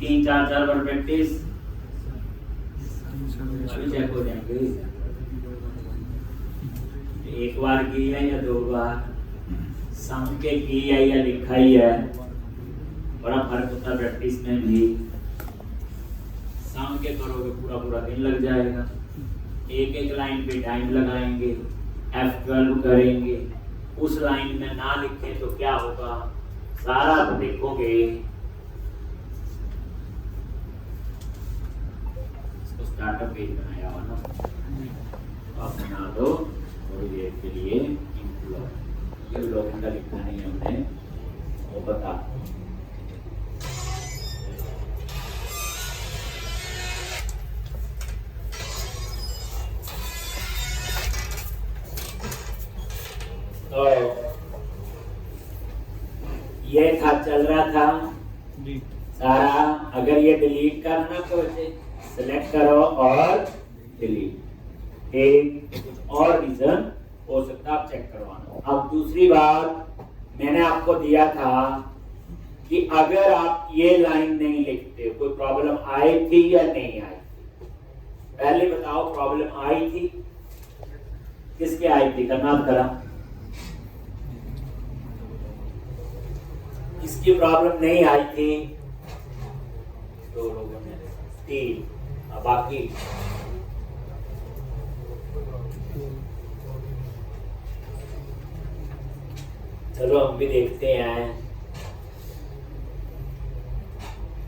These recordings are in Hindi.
तीन चार चार बार प्रैक्टिस अभी चेक हो जाएंगे। एक बार की है या दो बार, सम के की है या लिखा ही है, बड़ा फर्क होता है प्रैक्टिस में भी। सम के करोगे पूरा पूरा दिन लग जाएगा, एक एक लाइन पे टाइम लगाएंगे, F12 करेंगे, उस लाइन में ना लिखे तो क्या होगा, सारा देखोगे। इसको स्टार्टअप पेज बनाया हुआ ना, आप बना दो थोड़ी देर के लिए। ये ब्लॉगिंग का लिखना नहीं है हमने, वो बता। तो ये था, चल रहा था सारा। अगर ये डिलीट करना तो इसे सिलेक्ट करो और डिलीट। एक और रीजन हो सकता है, आप चेक करवाना। अब दूसरी बात मैंने आपको दिया था कि अगर आप ये लाइन नहीं लिखते, कोई प्रॉब्लम आई थी या नहीं आई थी? पहले बताओ, प्रॉब्लम आई थी? किसके आई थी? करना करा। इसकी प्रॉब्लम नहीं आई थी, दो लोगों ने, तीन, अब बाकी चलो हम भी देखते हैं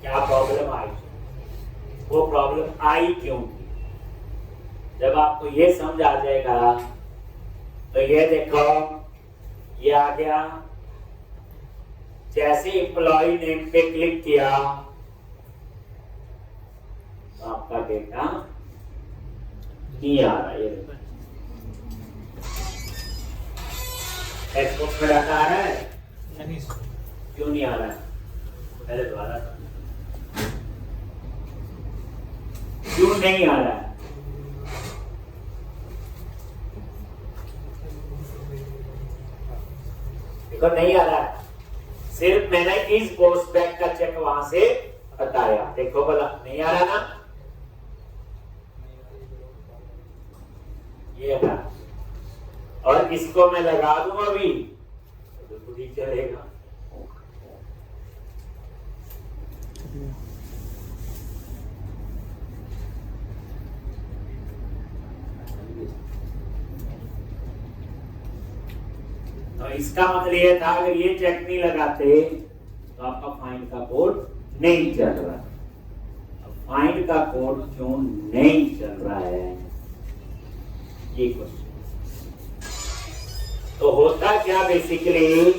क्या प्रॉब्लम आई, वो प्रॉब्लम आई क्यों थी। जब आपको ये समझ आ जाएगा तो ये देखो, ये आ गया। जैसे एम्प्लॉय नेम पे क्लिक किया तो आपका डेटा नहीं आ रहा। ये एक्सपोर्ट में डाटा आ रहा है, क्यों नहीं आ रहा है? पहले दोबारा, क्यों नहीं आ रहा है? देखो नहीं आ रहा है, सिर्फ मैंने इस बोस बैक का चेक वहां से बताया। देखो भला, नहीं आ रहा ना? ये है, और इसको मैं लगा दूं अभी तो खुद ही चलेगा। तो इसका मतलब ये था, अगर ये चेक नहीं लगाते तो आपका फाइंड का कोड नहीं चल रहा। अब फाइंड का कोड क्यों नहीं चल रहा है, ये क्वेश्चन। तो होता क्या बेसिकली,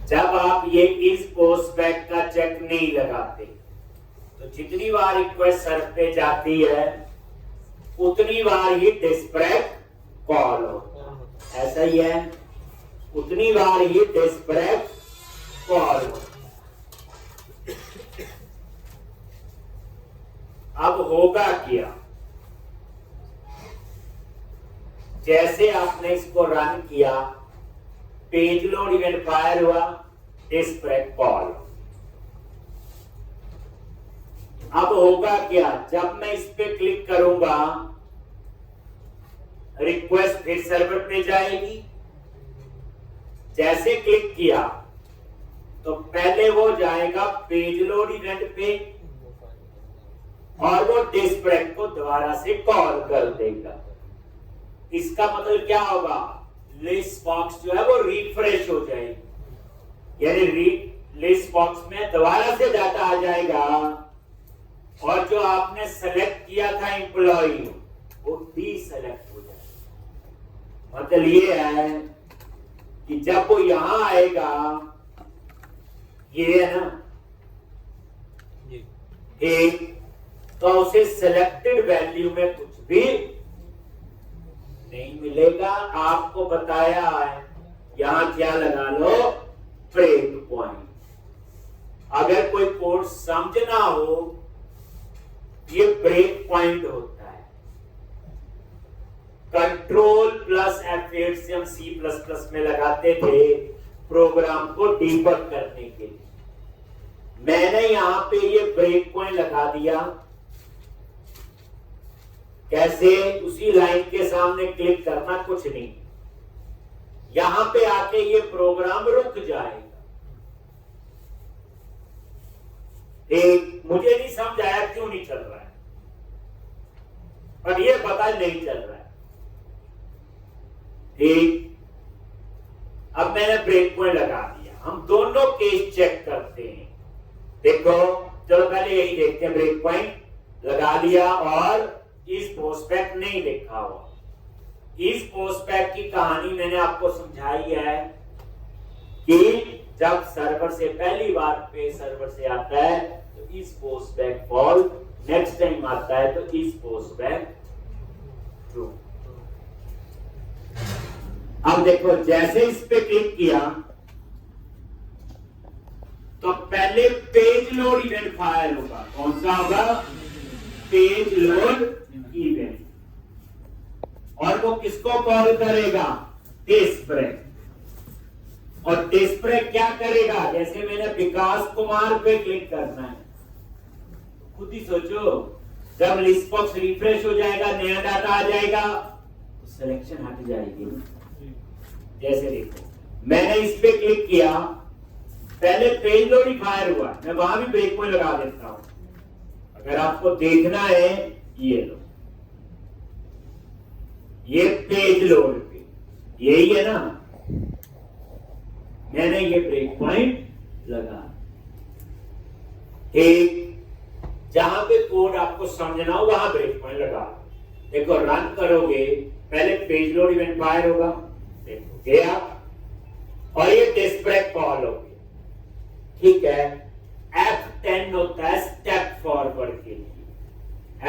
जब आप ये इस पोस्ट बैक का चेक नहीं लगाते तो जितनी बार रिक्वेस्ट सर्व पे जाती है उतनी बार ही डिस्पैच कॉल हो। ऐसा ही है, उतनी बार ही डिस्पैच कॉल हो। अब होगा क्या, जैसे आपने इसको रन किया, पेज लोड इवेंट फायर हुआ, डिस्पैच कॉल। अब होगा क्या, जब मैं इस पे क्लिक करूंगा रिक्वेस्ट फिर सर्वर पे जाएगी। जैसे क्लिक किया तो पहले वो जाएगा पेज लोड इवेंट पे और वो डिस्पैच को दोबारा से कॉल कर देगा। इसका मतलब क्या होगा, लिस्ट बॉक्स जो है वो रिफ्रेश हो जाएगी, यानी लिस्ट बॉक्स में दोबारा से डाटा आ जाएगा और जो आपने सेलेक्ट किया था एम्प्लॉय वो डी सेलेक्ट हो जाएगा। मतलब ये है कि जब वो यहां आएगा, ये है ना एक, तो उसे सिलेक्टेड वैल्यू में कुछ भी नहीं मिलेगा। आपको बताया है यहां क्या लगा लो, ब्रेक पॉइंट। अगर कोई कोड समझना हो ये ब्रेक पॉइंट होता है। कंट्रोल प्लस F8 से हम C++ में लगाते थे प्रोग्राम को डीबग करने के लिए। मैंने यहां पे ये ब्रेक पॉइंट लगा दिया। कैसे? उसी लाइन के सामने क्लिक करना, कुछ नहीं, यहां पे आके ये प्रोग्राम रुक जाएगा। एक मुझे नहीं समझ आया क्यों नहीं चल रहा है, पर ये पता नहीं चल रहा है। ठीक, अब मैंने ब्रेक पॉइंट लगा दिया। हम दोनों केस चेक करते हैं। देखो, चलो पहले यही देखते हैं। ब्रेक पॉइंट लगा दिया और इस पोस्टबैक नहीं लिखा हुआ। इस पोस्टबैक की कहानी मैंने आपको समझाई है कि जब सर्वर से पहली बार पे सर्वर से आता है तो इस पोस्टबैक फॉल्स, नेक्स्ट टाइम आता है तो इस पोस्टबैक ट्रू। अब देखो, जैसे इस पे क्लिक किया तो पहले पेज लोड इवेंट फायर होगा। कौन सा होगा? Page load event. और वो किसको कॉल करेगा? डिस्प्रेक। और डिस्प्रेक क्या करेगा? जैसे मैंने विकास कुमार पे क्लिक करना है, खुद ही सोचो, जब लिस्ट बॉक्स रिफ्रेश हो जाएगा, नया डाटा आ जाएगा तो सिलेक्शन हट जाएगी। जैसे देखो, मैंने इस पे क्लिक किया, पहले पेज लोड ही फायर हुआ, मैं वहां भी ब्रेक पॉइंट लगा देता हूं। अगर आपको देखना है, ये लो, ये पेज लोड पे यही है ना, मैंने ये ब्रेक पॉइंट लगा। ठीक, जहां पे कोड आपको समझना हो वहां ब्रेक पॉइंट लगा। देखो, रन करोगे, पहले पेज लोड इवेंट फायर होगा, देखो गया, और ये डिस्प्रेक कॉल होगी। ठीक है, F10 होता है स्टेप फॉरवर्ड के लिए।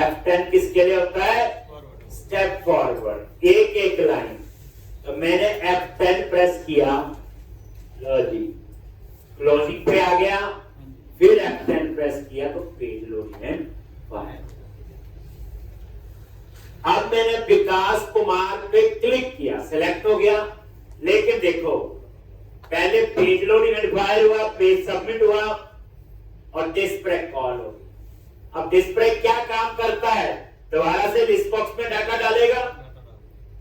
F10 किसके लिए होता है? स्टेप फॉरवर्ड, एक एक लाइन। तो मैंने F10 प्रेस किया, लो जी, क्लोजिंग पे आ गया, फिर F10 प्रेस किया तो पेज लोड इवेंट फायर। अब मैंने विकास कुमार पे क्लिक किया, सिलेक्ट हो गया, लेकिन देखो, पहले पेज लोड इवेंट फायर हुआ, पेज सबमिट हुआ और डिस्प्रेक कॉल हो गई। अब डिस्प्रेक क्या काम करता है? दोबारा से लिस्ट बॉक्स में डाटा डालेगा।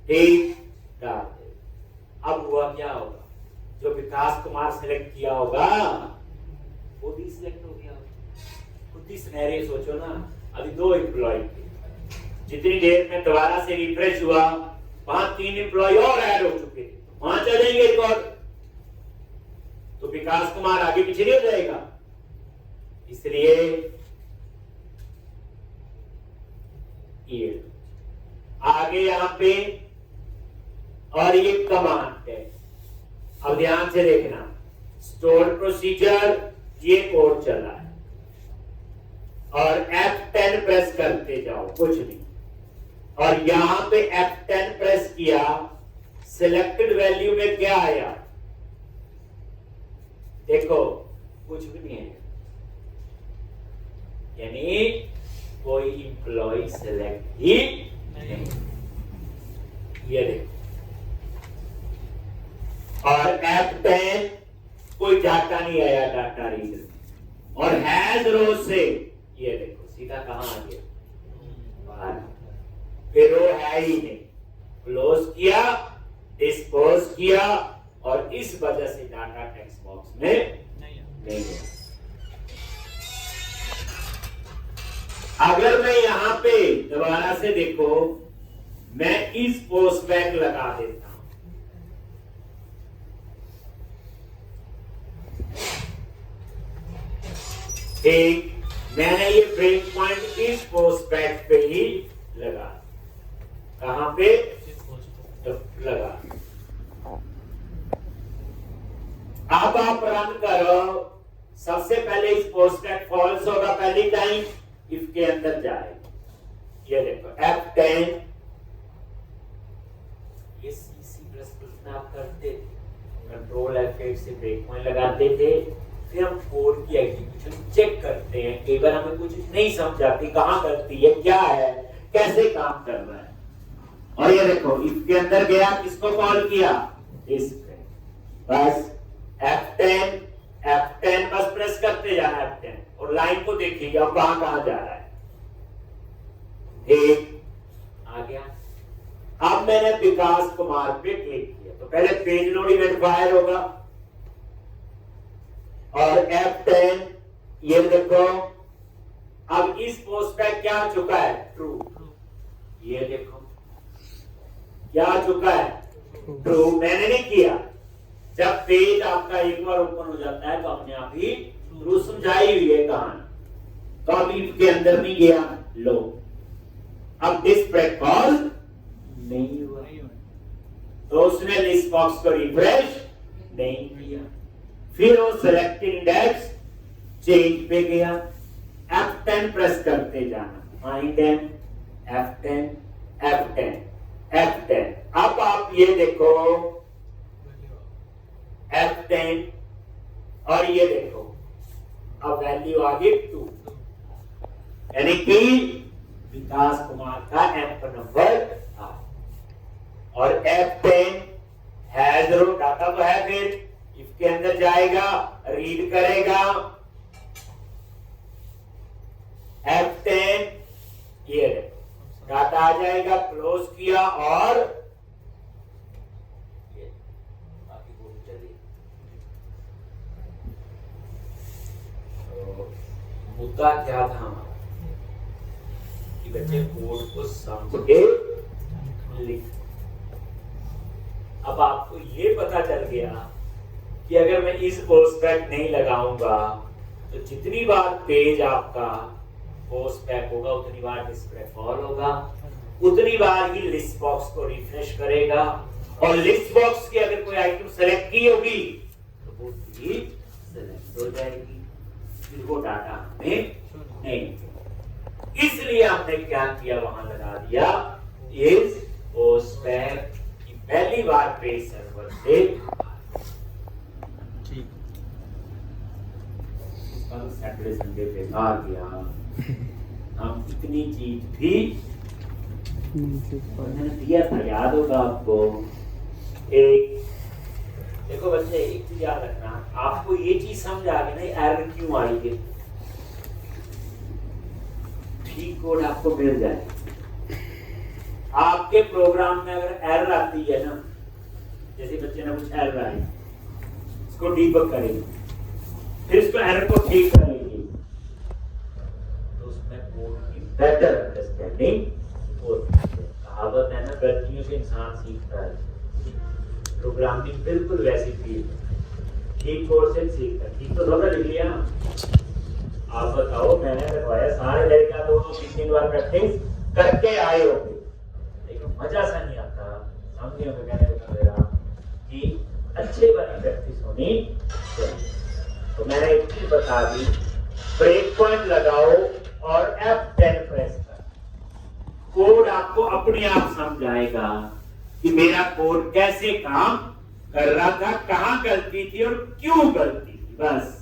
ठीक, डाल दे। अब हुआ क्या होगा? जो विकास कुमार सिलेक्ट किया होगा वो भी सिलेक्ट हो गया। खुद ही सिनेरियो सोचो ना, अभी 2 एम्प्लॉय थे, जितनी देर में दोबारा से रिफ्रेश हुआ वहां 3 एम्प्लॉय और ऐड हो चुके थे, वहां चलेंगे रिकॉर्ड, तो विकास कुमार आगे पीछे नहीं हो जाएगा। इसलिए ये आगे यहां पे, और ये कमांड है। अब ध्यान से देखना, स्टोर प्रोसीजर, ये कोड चला है, और F10 प्रेस करते जाओ, कुछ नहीं, और यहां पे F10 प्रेस किया, सिलेक्टेड वैल्यू में क्या आया? देखो, कुछ भी नहीं है, यानी कोई इंप्लॉय सिलेक्ट ही नहीं। ये देखो, और F10 कोई डाटा नहीं आया, डाटा रीडर, और हैज रो से ये देखो सीधा कहां आ गया? बाहर। फिर रो है ही नहीं, क्लोज किया, डिस्पोज किया, और इस वजह से डाटा टेक्स्ट बॉक्स में नहीं है। अगर मैं यहां पे दोबारा से देखो, मैं इस पोस्टबैक लगा देता हूं, ठीक, मैंने ये ब्रेक पॉइंट इस पोस्टबैक पे ही लगा। कहां पे? लगा। अब आप रन करो, सबसे पहले इस पोस्टबैक फॉल्स होगा पहली टाइम, इफ के अंदर जाएगा। ये देखो F10, ये C++ में आप करते थे, कंट्रोल F8 से ब्रेक पॉइंट लगाते थे, फिर हम कोड की एग्जीक्यूशन चेक करते हैं। कई बार हमें कुछ नहीं समझ आती, कहाँ गलती है, क्या है, कैसे काम कर रहा है। और ये देखो इसके अंदर गया, किसको कॉल किया, इस पे, बस F10 बस प्रेस करते जाना F10 और लाइन को देखिए अब कहां कहां जा रहा है। एक आ गया। अब मैंने विकास कुमार पे क्लिक किया तो पहले पेज लोडिंग फायर होगा और F10 ये देखो अब इस पोस्ट पे क्या आ चुका है, ट्रू। ये देखो क्या आ चुका है, ट्रू। मैंने नहीं किया। जब पेज आपका एक बार ओपन हो जाता है तो अपने आप ही ट्रू समझाई हुई है कहानी, तो अभी इसके अंदर नहीं गया, लो अब डिस्प्ले कॉल नहीं हुआ तो उसने लिस्ट बॉक्स को रिफ्रेश नहीं किया। फिर वो सेलेक्ट इंडेक्स चेंज पे गया, F10 प्रेस करते जाना, फाइंड एंड F10। अब आप ये देखो F10 और ये देखो अब वैल्यू आ गई 2, यानी कि विकास कुमार का एम्प नंबर था। और F10 है जरूर, डाटा तो है, फिर इसके अंदर जाएगा, रीड करेगा F10, ये डाटा आ जाएगा, क्लोज किया और मुद्दा क्या था हमारा कि बच्चे कोड को समझ के लिख। अब आपको ये पता चल गया कि अगर मैं इस पोस्ट पैक नहीं लगाऊंगा तो जितनी बार पेज आपका पोस्ट पैक होगा उतनी बार डिस्प्ले फॉल होगा, उतनी बार ही लिस्ट बॉक्स को रिफ्रेश करेगा और लिस्ट बॉक्स की अगर कोई आइटम सेलेक्ट की होगी तो वो भी सेलेक्ट हो जाएगी, फिर वो डाटा हमें नहीं। इसलिए हमने क्या किया, वहां लगा दिया इस पोस्ट पैक की पहली बार पेज सर्वर से सैटरडे संडे पे आ गया, हम इतनी चीज भी मैंने दिया था, याद होगा आपको। एक देखो बच्चे एक चीज याद रखना, आपको ये चीज समझ आ गई नहीं एरर क्यों आई है, ठीक कोड आपको मिल जाए। आपके प्रोग्राम में अगर एरर आती है ना, जैसे बच्चे ने कुछ एरर आई, इसको डीबग करेंगे, फिर इसको एरर को ठीक करेंगे, तो उसमें कोड की बेटर अंडरस्टैंडिंग होती है। कहावत है ना, गलतियों से इंसान सीखता है, प्रोग्रामिंग बिल्कुल वैसी थी, ठीक कोड से सीखता। ठीक तो थोड़ा लिख लिया, आप बताओ, मैंने करवाया, सारे लड़का तो 3 बार प्रैक्टिस करके आए होंगे, लेकिन मजा सा नहीं आता। समझे होंगे कहने का मेरा कि अच्छे वाली प्रैक्टिस होनी चाहिए। तो मैंने एक चीज बता दी, ब्रेक पॉइंट लगाओ और F10 प्रेस कर, कोड आपको अपने आप समझ आएगा कि मेरा कोड कैसे काम कर रहा था, कहां गलती थी और क्यों गलती थी। बस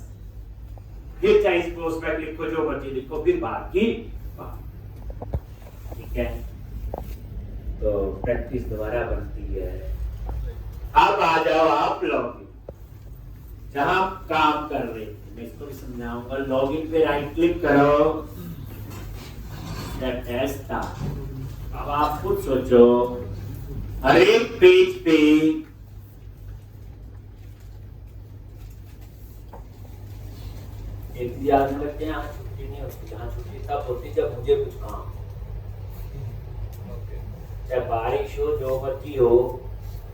फिर चाहे इस पोस्ट पे लिखो, जो मर्जी लिखो, फिर बाकी ठीक है। तो प्रैक्टिस दोबारा बनती है। अब आ जाओ आप लॉगिन, जहां काम कर रहे थे, मैं इसको भी समझाऊंगा। लॉगिन पे राइट क्लिक करो, टेस्ट। अब आप खुद सोचो, हर एक पेज पे एक याद रखते हैं, यहाँ छुट्टी नहीं होती, जहाँ छुट्टी तब होती जब मुझे कुछ काम, चाहे बारिश हो, जो मर्जी हो,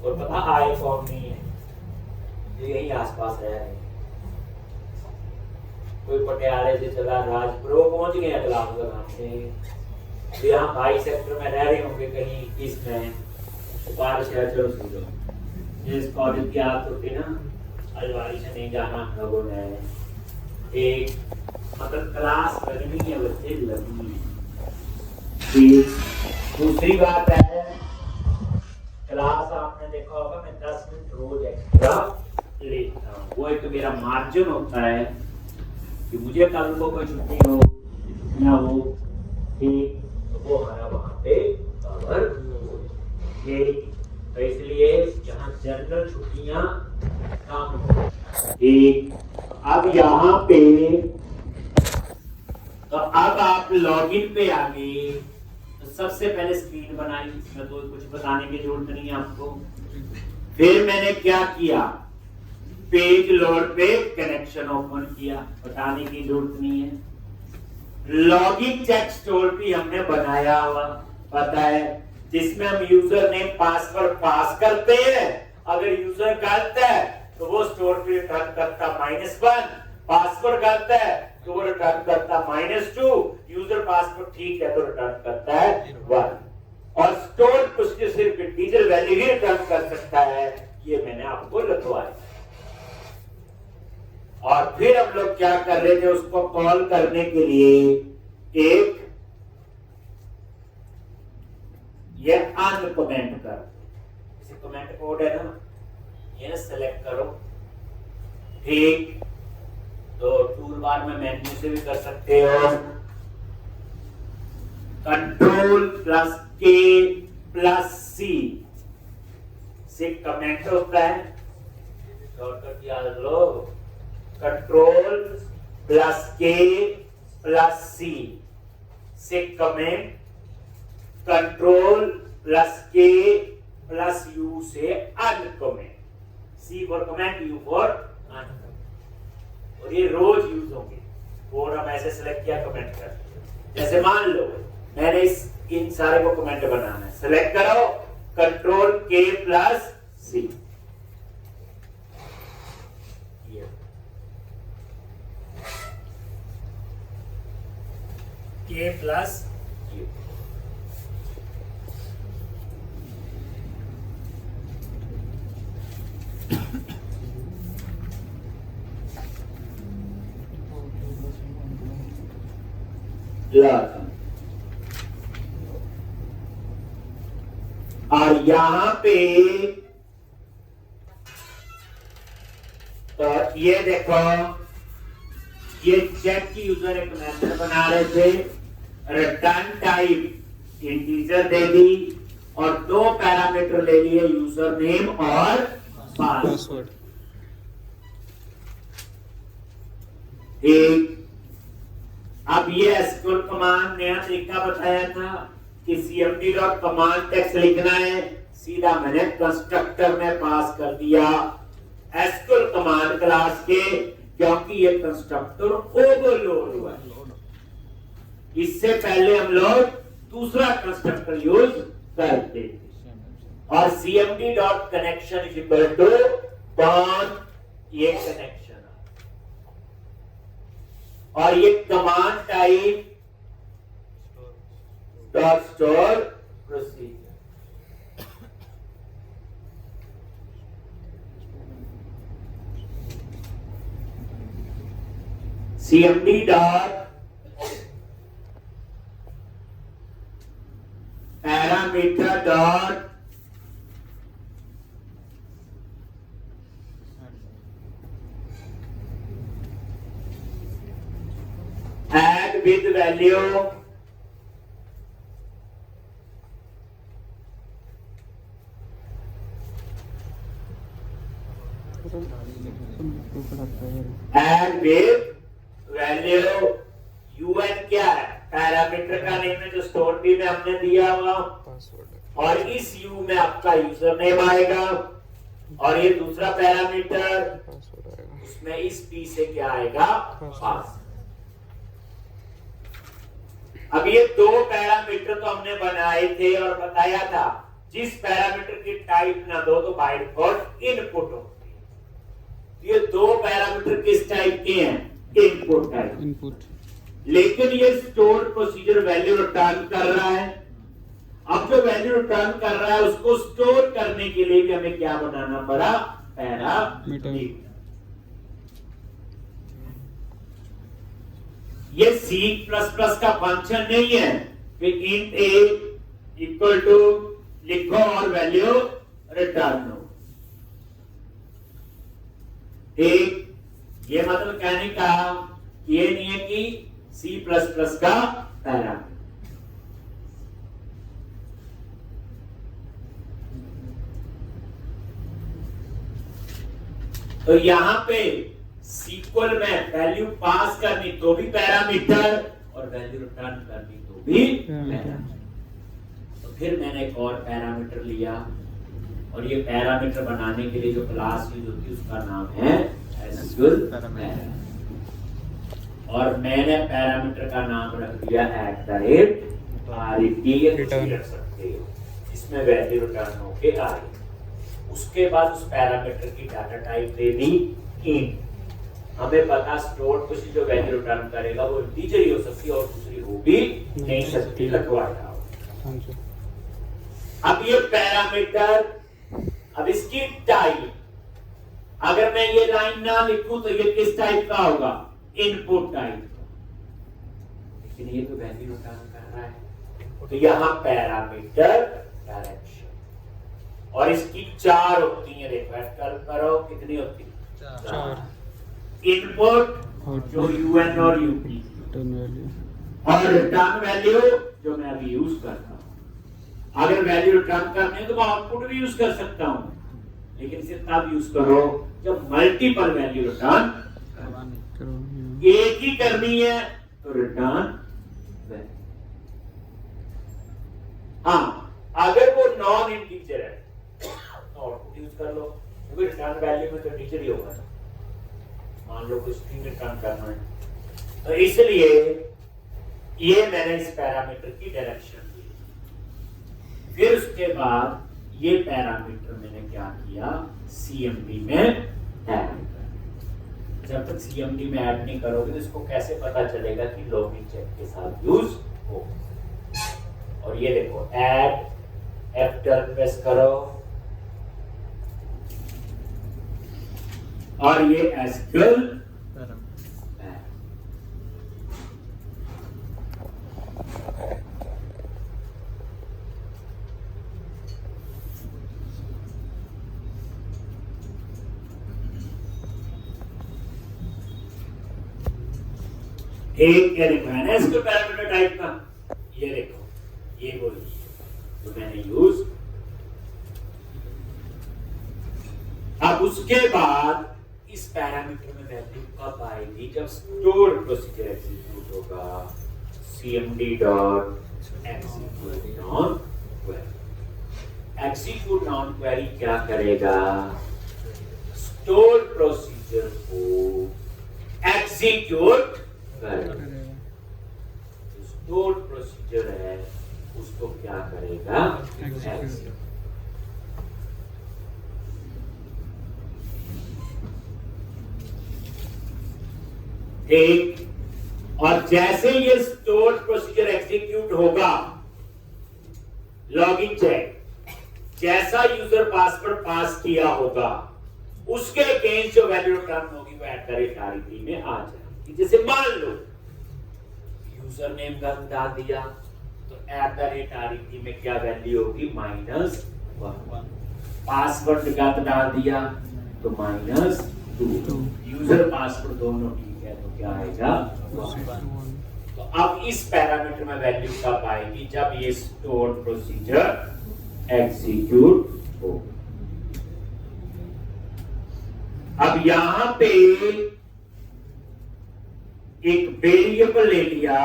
और पता आए कौन नहीं है, जो यही आसपास रह रहे, कोई पटियाले से चला राजपुर पहुंच गए क्लास लगाते, यहाँ 22 सेक्टर में रह रहे होंगे कहीं इसमें, बारिश है, चलो सुनो, जिस कॉलेज की आदत होती है ना, आज बारिश से नहीं जाना हम लोगों ने, एक मतलब क्लास लगनी है, बच्चे लगनी है। दूसरी बात है, क्लास आपने देखा होगा मैं 10 मिनट रोज एक्स्ट्रा लेता हूँ। वो एक मेरा मार्जिन होता है कि मुझे कल को कोई छुट्टी हो ना हो, ठीक, तो वो हमारा वहां पे कवर हो, ठीक। तो इसलिए यहाँ जनरल छुट्टियां कम हो, ठीक। अब यहाँ पे तो अब आप लॉगिन पे आ गए, तो सबसे पहले स्क्रीन बनाई, इसमें तो कुछ बताने की जरूरत नहीं है आपको। फिर मैंने क्या किया, पेज लोड पे कनेक्शन ओपन किया, बताने की जरूरत नहीं है। लॉगिन चेक स्टोर भी हमने बनाया हुआ पता है, जिसमें हम यूजर नेम पासवर्ड पास करते हैं। अगर यूजर गलत है तो वो स्टोर पे रिटर्न करता -1, पासवर्ड गलत है तो वो रिटर्न करता -2, यूजर पासवर्ड ठीक है तो रिटर्न करता है 1, और स्टोर उसके सिर्फ इंटीजर वैल्यू ही रिटर्न कर सकता है। ये मैंने आपको लिखवाया। और फिर हम लोग क्या कर रहे थे, उसको कॉल करने के लिए एक ये अन कमेंट कर, इसे कमेंट कोड है ना, ये सेलेक्ट करो, ठीक। तो टूल बार में मेन्यू से भी कर सकते हो, Ctrl+K+C से कमेंट होता है, शॉर्टकट याद लो, Ctrl+K+C से कमेंट, Ctrl+K+U से uncomment, C for comment, U for uncomment. और ये रोज यूज होंगे। और हम ऐसे सिलेक्ट किया, कमेंट कर, जैसे मान लो मैंने इन सारे को कमेंट बनाना है, सिलेक्ट करो Ctrl+K+C, K+U, और यहां पे तो ये देखो, ये चेक की यूजर एक मेथड बना रहे थे, रिटर्न टाइप इंटीजर दे दी और 2 पैरामीटर ले लिए, यूजर नेम और पासवर्ड, ठीक। अब ये एसक्यूएल कमांड नया तरीका बताया था कि cmd.command टेक्स्ट लिखना है, सीधा मैंने कंस्ट्रक्टर में पास कर दिया एसक्यूएल कमांड क्लास के, क्योंकि ये कंस्ट्रक्टर ओवरलोड हुआ है। इससे पहले हम लोग दूसरा कंस्ट्रक्टर यूज करते थे, और cmd.connection इज इक्वल टू ये कनेक्शन, और ये command type dot store procedure, cmd dot parameter dot add with value add with value un क्या है, पैरामीटर का नेम है जो स्टोर बी में हमने दिया हुआ, और इस u में आपका यूजर नेम आएगा, और ये दूसरा पैरामीटर उसमें इस p से क्या आएगा, पास। अब ये 2 पैरामीटर तो हमने बनाए थे और बताया था, जिस पैरामीटर की टाइप ना दो तो बाय डिफॉल्ट इनपुट होती है। ये 2 पैरामीटर किस टाइप के हैं, इनपुट टाइप, इनपुट, लेकिन ये स्टोर प्रोसीजर वैल्यू रिटर्न कर रहा है। अब जो वैल्यू रिटर्न कर रहा है उसको स्टोर करने के लिए भी हमें क्या बनाना पड़ा, पैरामीटर। ये C++ का फंक्शन नहीं है कि int a इक्वल टू लिखो और वैल्यू रिटर्न हो। ठीक, ये मतलब कहने का ये नहीं है कि C++ का पैरामीटर। तो यहां पे सीक्वल में वैल्यू पास करनी तो भी पैरामीटर और वैल्यू रिटर्न करनी तो भी पैरामीटर। तो फिर मैंने एक और पैरामीटर लिया और ये पैरामीटर बनाने के लिए जो क्लास यूज होती है उसका नाम है एसक्यूएल पैरामीटर। और मैंने पैरामीटर का नाम रख दिया @RET रख सकते हो, इसमें वैल्यू रिटर्न होके आ रही। उसके बाद उस पैरामीटर की डाटा टाइप दे दी इंट। हमें पता स्टोर्ड कुछ जो वैल्यू रिटर्न करेगा वो इंटीजर ही हो सकती है और दूसरी हो भी नहीं सकती, लिखवाया हो। अब ये पैरामीटर, अब इसकी टाइप, अगर मैं ये लाइन ना लिखूं तो ये किस टाइप का होगा? Input type. लेकिन ये तो वैल्यू रिटर्न कर रहा है, तो यहां पैरामीटर डायरेक्शन, और इसकी 4 होती है। देखो कल करो कितनी होती है? 4। इनपुट जो UN और UP, और रिटर्न वैल्यू जो मैं अभी यूज करता हूं। अगर वैल्यू रिटर्न करनी है तो मैं आउटपुट भी यूज कर सकता हूं, लेकिन इसे तब यूज करो जब मल्टीपल वैल्यू रिटर्न एक ही करनी है तो रिटर्न। हाँ, अगर वो नॉन इंटीजर है आउटपुट यूज कर लो, क्योंकि रिटर्न वैल्यू में तो इंटीजर ही होगा। मान लो कुछ स्ट्रिंग रिटर्न करना है, तो इसलिए ये मैंने इस पैरामीटर की डायरेक्शन दी। फिर उसके बाद ये पैरामीटर मैंने क्या किया? CMD में ऐड कर। जब तक CMD में ऐड नहीं करोगे तो इसको कैसे पता चलेगा कि लॉगिन चेक के साथ यूज हो। और ये देखो ऐड F12 प्रेस करो और ये एसक्यूएल एक, ये देखो है ना एसक्यूएल पैरामीटर टाइप का, ये देखो ये वो तो मैंने यूज। अब उसके बाद इस पैरामीटर में वैल्यू कब आएगी? जब स्टोर प्रोसीजर एग्जीक्यूट होगा। cmd dot execute non query. Execute non query क्या करेगा? स्टोर प्रोसीजर को एग्जीक्यूट करेगा। स्टोर प्रोसीजर है उसको क्या करेगा? एग्जीक्यूट। एक, और जैसे ये स्टोर प्रोसीजर एग्जीक्यूट होगा, लॉगिन चेक जैसा यूजर पासवर्ड पास किया होगा उसके अगेंस्ट जो वैल्यू रिटर्न होगी वो @RET में आ जाएगी। जैसे मान लो यूजर नेम गलत डाल दिया तो @RET में क्या वैल्यू होगी? -1। पासवर्ड गलत डाल दिया तो -2। यूजर पासवर्ड दोनों ठीक है तो क्या आएगा? 1। तो अब इस पैरामीटर में वैल्यू कब आएगी? जब ये स्टोर प्रोसीजर एग्जीक्यूट हो। अब यहां पे एक वेरिएबल ले लिया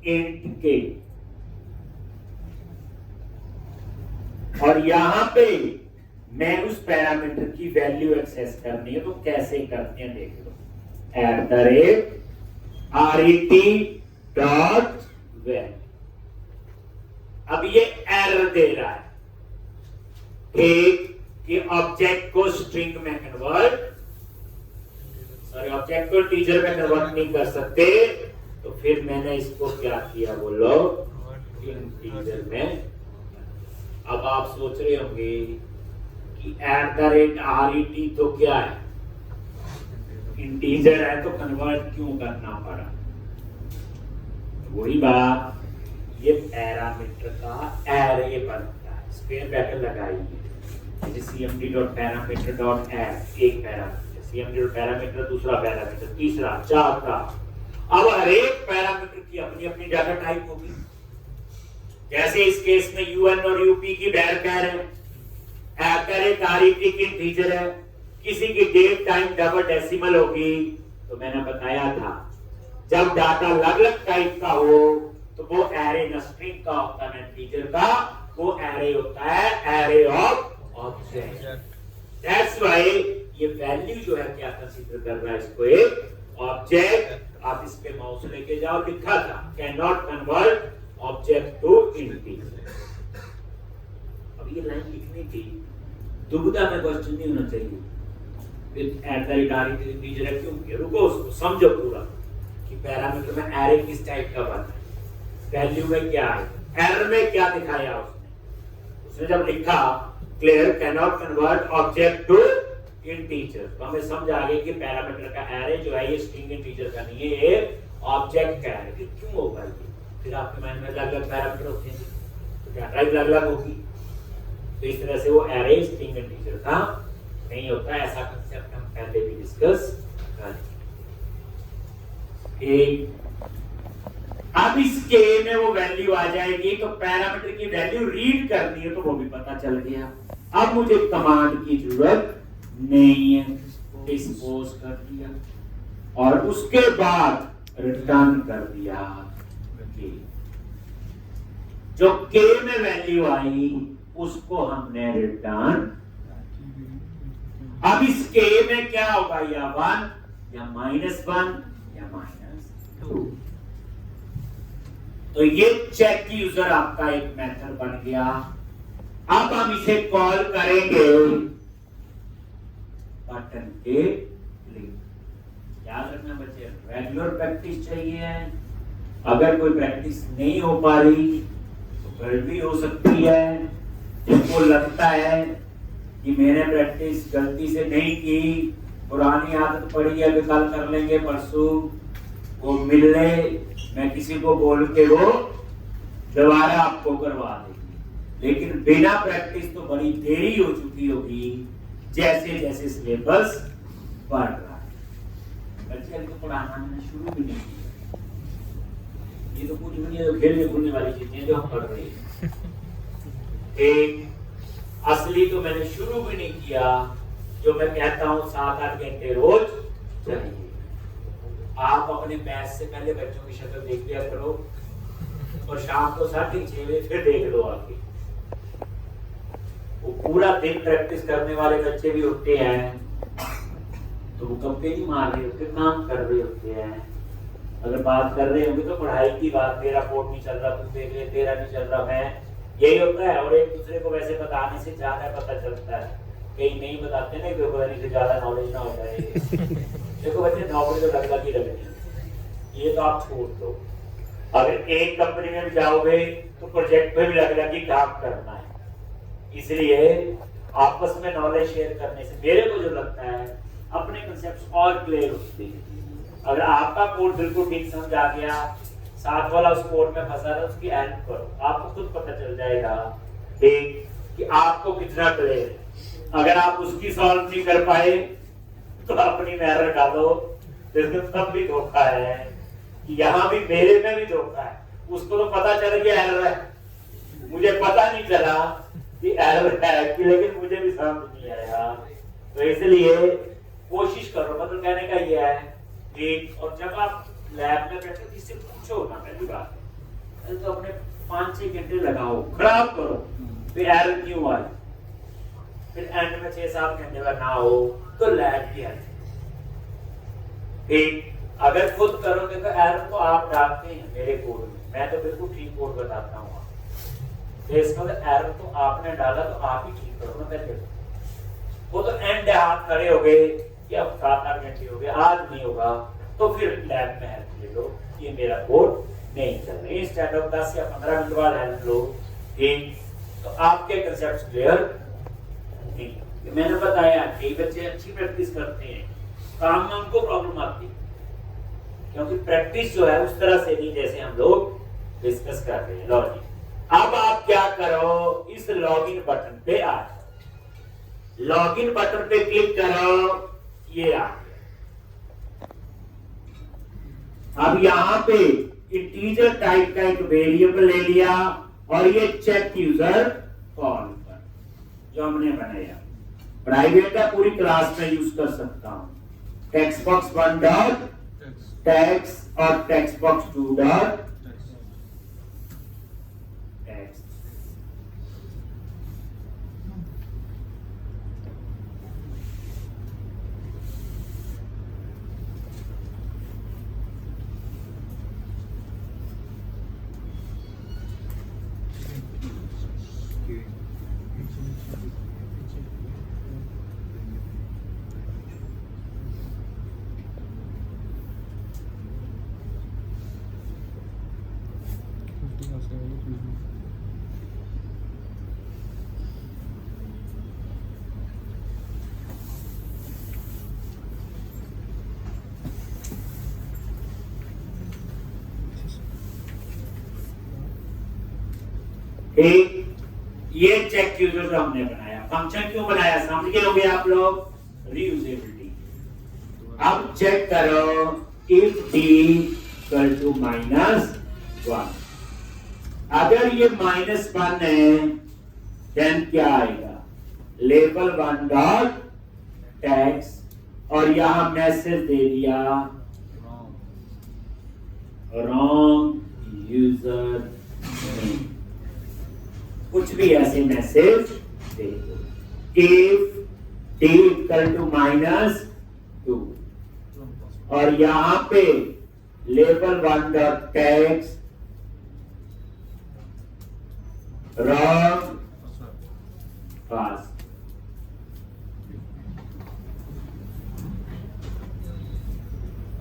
इंट के, और यहां पे मैं उस पैरामीटर की वैल्यू एक्सेस करनी है तो कैसे करते हैं देख लो। @RET.where। अब ये एरर दे रहा है कि ऑब्जेक्ट को स्ट्रिंग में कन्वर्ट, सॉरी ऑब्जेक्ट को इंटीजर में कन्वर्ट नहीं कर सकते। तो फिर मैंने इसको क्या किया बोलो? इंटीजर में। अब आप सोच रहे होंगे कि @RET तो क्या है? इंटीजर है तो कन्वर्ट क्यों करना पड़ा? वही बात, ये पैरामीटर का एरे बनता है। स्क्वायर ब्रैकेट लगाइए, जैसे cmd.parameter.add एक पैरामीटर, cmd.parameter दूसरा पैरामीटर, तीसरा, चौथा। अब हर एक पैरामीटर की अपनी अपनी डाटा टाइप होगी। जैसे इस केस में un और up की वैर कैर है, तारीख की इंटीजर है, किसी की डेट टाइम डबल डेसिमल होगी। तो मैंने बताया था जब डाटा अलग अलग टाइप का हो तो वो एरे न स्ट्रिंग का होता है, इंटीजर का, वो एरे होता है array of object. That's why ये वैल्यू जो है क्या कंसीडर कर रहा है इसको एक ऑब्जेक्ट। आप इस पे माउस लेके जाओ, लिखा था cannot convert object to integer. अब ये लाइन लिखने की दुविधा में क्वेश्चन नहीं होना चाहिए इंटीजर है क्यों किया, रुको उसको समझो पूरा कि पैरामीटर में एरे किस टाइप का बना है, वैल्यू में क्या है, एरर में क्या दिखाया उसने जब लिखा clear cannot convert object to integer, तो हमें समझ आ गई कि पैरामीटर का एरे जो है ये स्ट्रिंग इंटीजर का नहीं है, ये ऑब्जेक्ट का है। क्यों होगा ये? फिर आपके माइंड में अलग अलग पैरामीटर होते हैं तो क्या टाइप अलग अलग होगी, तो इस तरह से वो एरे स्ट्रिंग इंटीजर का नहीं होता। ऐसा कंसेप्ट हम पहले भी डिस्कस कर चुके। अब इस के में वो वैल्यू आ जाएगी तो पैरामीटर की वैल्यू रीड करनी है तो वो भी पता चल गया। अब मुझे कमांड की जरूरत नहीं है, डिस्पोज कर दिया और उसके बाद रिटर्न कर दिया। जो के में वैल्यू आई उसको हमने रिटर्न। अब इस के में क्या होगा, या 1 या -1 या -2। तो ये चेक यूजर आपका एक मेथड बन गया। अब हम इसे कॉल करेंगे बटन के लिंक। याद रखना बच्चे, रेगुलर प्रैक्टिस चाहिए। अगर कोई प्रैक्टिस नहीं हो पा रही तो गलती भी हो सकती है। जिनको लगता है कि मैंने प्रैक्टिस गलती से नहीं की, पुरानी आदत पड़ी है, कल कर लेंगे, परसों वो मिल ले, मैं किसी को बोल के वो दोबारा आपको करवा देंगे। लेकिन बिना प्रैक्टिस तो बड़ी देरी हो चुकी होगी जैसे जैसे सिलेबस बढ़ रहा है। बच्चे को पढ़ाना मैंने शुरू भी नहीं किया, ये तो कुछ भी नहीं है, खेलने कूदने वाली चीजें जो हम पढ़ रहे हैं। एक असली तो मैंने शुरू भी नहीं किया। जो मैं कहता हूँ 7-8 घंटे रोज चाहिए। आप अपने बैच से पहले बच्चों की शक्ल देख लिया करो और शाम को 6:30 बजे फिर देख लो आके। वो पूरा दिन प्रैक्टिस करने वाले बच्चे भी होते हैं तो वो गप्पे नहीं मार रहे होते, काम कर रहे होते हैं। अगर बात कर रहे होंगे तो पढ़ाई की बात, मेरा कोड नहीं चल रहा तू देख ले, तेरा नहीं चल रहा मैं, यही होता है। और एक दूसरे को वैसे बताने से ज्यादा पता चलता है, कहीं नहीं बताते ना कि बताने से ज्यादा नॉलेज ना हो जाए। देखो बच्चे, नौकरी तो लग लग ही लगनी, ये तो आप छोड़ दो। अगर एक कंपनी में भी जाओगे तो प्रोजेक्ट पे भी लग लग ही काम करना है। इसलिए आपस में नॉलेज शेयर करने से मेरे को जो लगता है अपने कंसेप्ट और क्लियर होते हैं। अगर आपका कोड बिल्कुल ठीक समझ आ गया, साथ वाला उस कोड में फंसा है, उसकी हेल्प करो, आपको खुद पता चल जाएगा कि आपको कितना क्लियर है। अगर आप उसकी सॉल्व नहीं कर पाए तो अपनी एरर डालो, लेकिन तब भी धोखा है। यहाँ भी मेरे में भी धोखा है। उसको तो पता चल गया एरर है, मुझे पता नहीं चला कि एरर है कि, लेकिन मुझे भी समझ नहीं आया। तो इसलिए कोशिश करो, मतलब कहने का ये है कि, और जब आप लैब में बैठे किससे पूछो ना, पहली बात तो अपने 5-6 घंटे लगाओ, खराब करो, फिर एरर क्यों आए, फिर एंड में 6-7 घंटे का ना हो तो लैब की है। अगर खुद करोगे तो एरर तो आप डालते हैं मेरे कोड में, मैं तो बिल्कुल ठीक कोड बताता हूँ। तो इसका एरर तो आपने डाला तो आप ही ठीक करो ना पहले। वो तो एंड हाथ खड़े हो गए कि अब 7-8 घंटे हो गए, आज नहीं होगा, तो फिर लैब में हेल्प ले लो, ये मेरा कोड नहीं चल रहा। इंस्टेड ऑफ 10 या 15 मिनट बाद हेल्प लो, ठीक, तो आपके कंसेप्ट क्लियर नहीं। मैंने बताया कई बच्चे अच्छी प्रैक्टिस करते हैं, काम में उनको प्रॉब्लम आती है क्योंकि प्रैक्टिस जो है उस तरह से नहीं जैसे हम लोग डिस्कस कर रहे हैं। लॉजिक, अब आप क्या करो, इस लॉगिन बटन पे आ जाओ। लॉगिन बटन पे क्लिक करो, ये आ गया। अब यहां पे इंटीजर टाइप का एक वेरिएबल ले लिया और ये चेक यूजर कॉल पर जो हमने बनाया, प्राइवेट है, पूरी क्लास में यूज कर सकता हूं। टेक्स्ट बॉक्स 1 डॉट टेक्स्ट और टेक्स्ट बॉक्स 2 डॉट टेक्स्ट। ये चेक यूजर जो हमने बनाया, फंक्शन क्यों बनाया समझ गए होंगे आप लोग, रीयूजेबिलिटी। अब चेक करो, इफ डी इक्वल टू -1, अगर ये -1 है देन क्या आएगा, लेवल 1 डॉट टेक्स्ट और यहां मैसेज दे दिया रॉन्ग यूजर नेम, कुछ भी ऐसे मैसेज दे दो। इफ डी इक्वल टू -2 और यहां पे लेवल 1 डॉट टेक्स्ट रॉन्ग पास,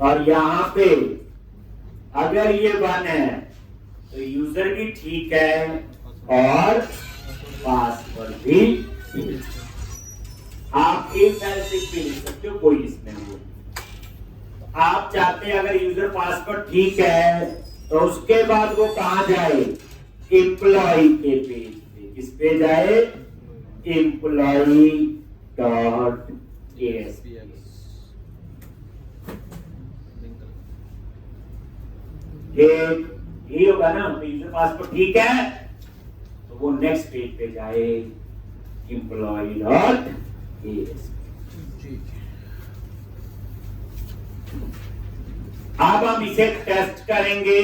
और यहां पे अगर ये 1 है तो यूजर भी ठीक है और पासवर्ड भी। आप एक मैसेज भी लिख सकते हो, कोई इसमें नहीं। आप चाहते हैं अगर यूजर पासवर्ड ठीक है तो उसके बाद वो कहां जाए, एम्प्लॉय के पेज पे। किस पे जाए, एम्प्लॉय डॉट ये होगा ना, तो यूजर पासवर्ड ठीक है तो वो नेक्स्ट पेज पे जाए, एम्प्लॉय डॉट अब हम इसे टेस्ट करेंगे।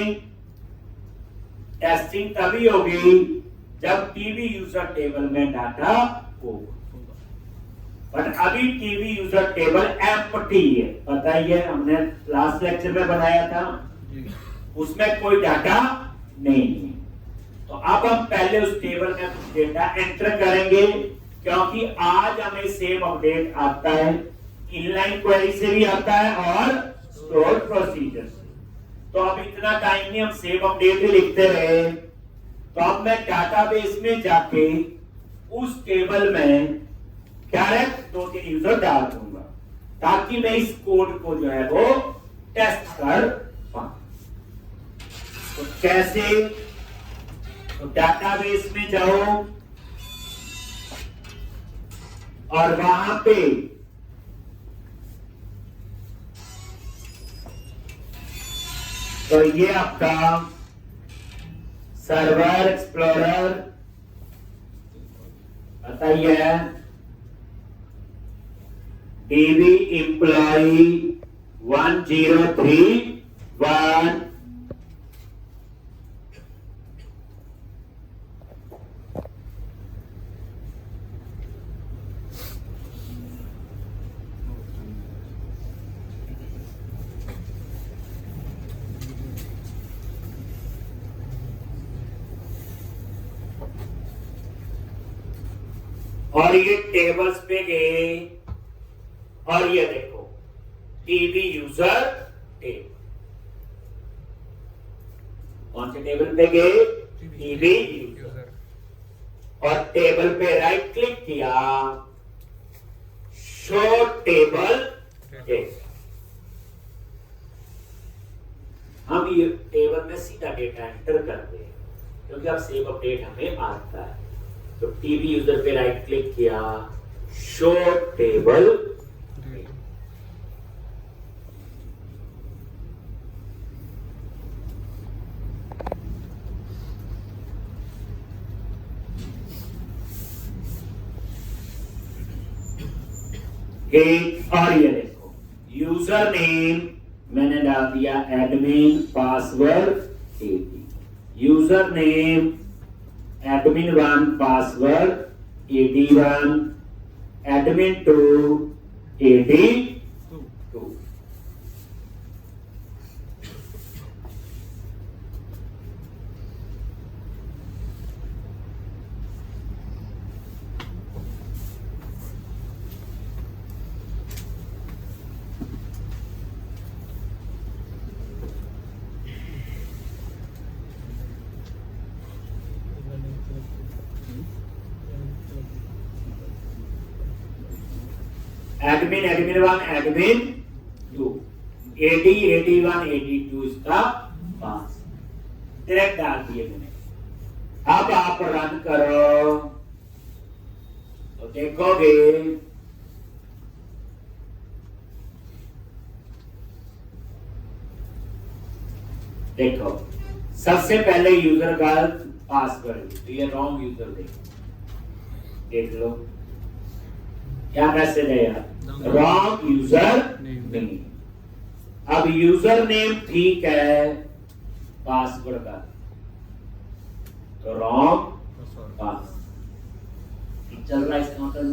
टेस्टिंग तभी होगी जब टीवी यूजर टेबल में डाटा होगा, बट अभी टीवी यूजर टेबल एम्प्टी है, पता ही है, हमने लास्ट लेक्चर में बनाया था, उसमें कोई डाटा नहीं है। तो अब हम पहले उस टेबल में कुछ डेटा एंटर करेंगे, क्योंकि आज हमें सेव अपडेट आता है, इनलाइन क्वेरी से भी आता है और स्टोर प्रोसीजर से। तो अब इतना टाइम नहीं हम सेव अपडेट ही लिखते रहे, तो अब मैं डाटाबेस में जाके उस टेबल में कैरेक्ट 2-3 यूजर डाल दूंगा, ताकि मैं इस कोड को जो है वो टेस्ट कर पाऊं। तो कैसे, तो डाटाबेस में जाओ और वहां पे तो ये आपका सर्वर एक्सप्लोरर बताइए, डीबी एम्प्लॉय 1031 और ये टेबल्स पे गए और ये देखो टीवी यूजर टेबल, कौन से टेबल पे गए, टीवी यूजर, और टेबल पे राइट क्लिक किया, शो टेबल डेटा। हम ये टेबल में सीधा डेटा एंटर करते हैं, क्योंकि अब सेव अपडेट हमें आता है। तो टीवी यूजर पे राइट क्लिक किया, शो टेबल। और ये देखो यूजर नेम मैंने डाल दिया admin, password user name admin1 password AD1, admin2 AD2। Admin admin one admin two AD1 AD2 इसका पास डायरेक्ट डाल दिए मैंने। अब आप रन करो तो देखोगे देखो सबसे पहले यूजर का पासवर्ड तो ये रॉन्ग यूजर देख लो क्या मैसेज है यार, रॉन्ग यूजर नेम। अब यूजर नेम ठीक है पासवर्ड का तो रॉन्ग पास चल रहा है इसका मतलब।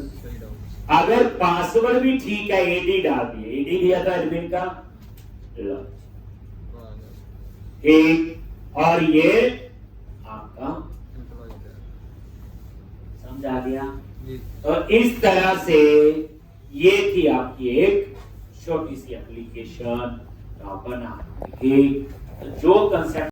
अगर पासवर्ड भी ठीक है एडी डाल दिए, एडी दिया था एडमिन का एक और ये आपका समझा गया। तो इस तरह से ये थी आपकी एक छोटी सी एप्लीकेशन बना जो कंसेप्ट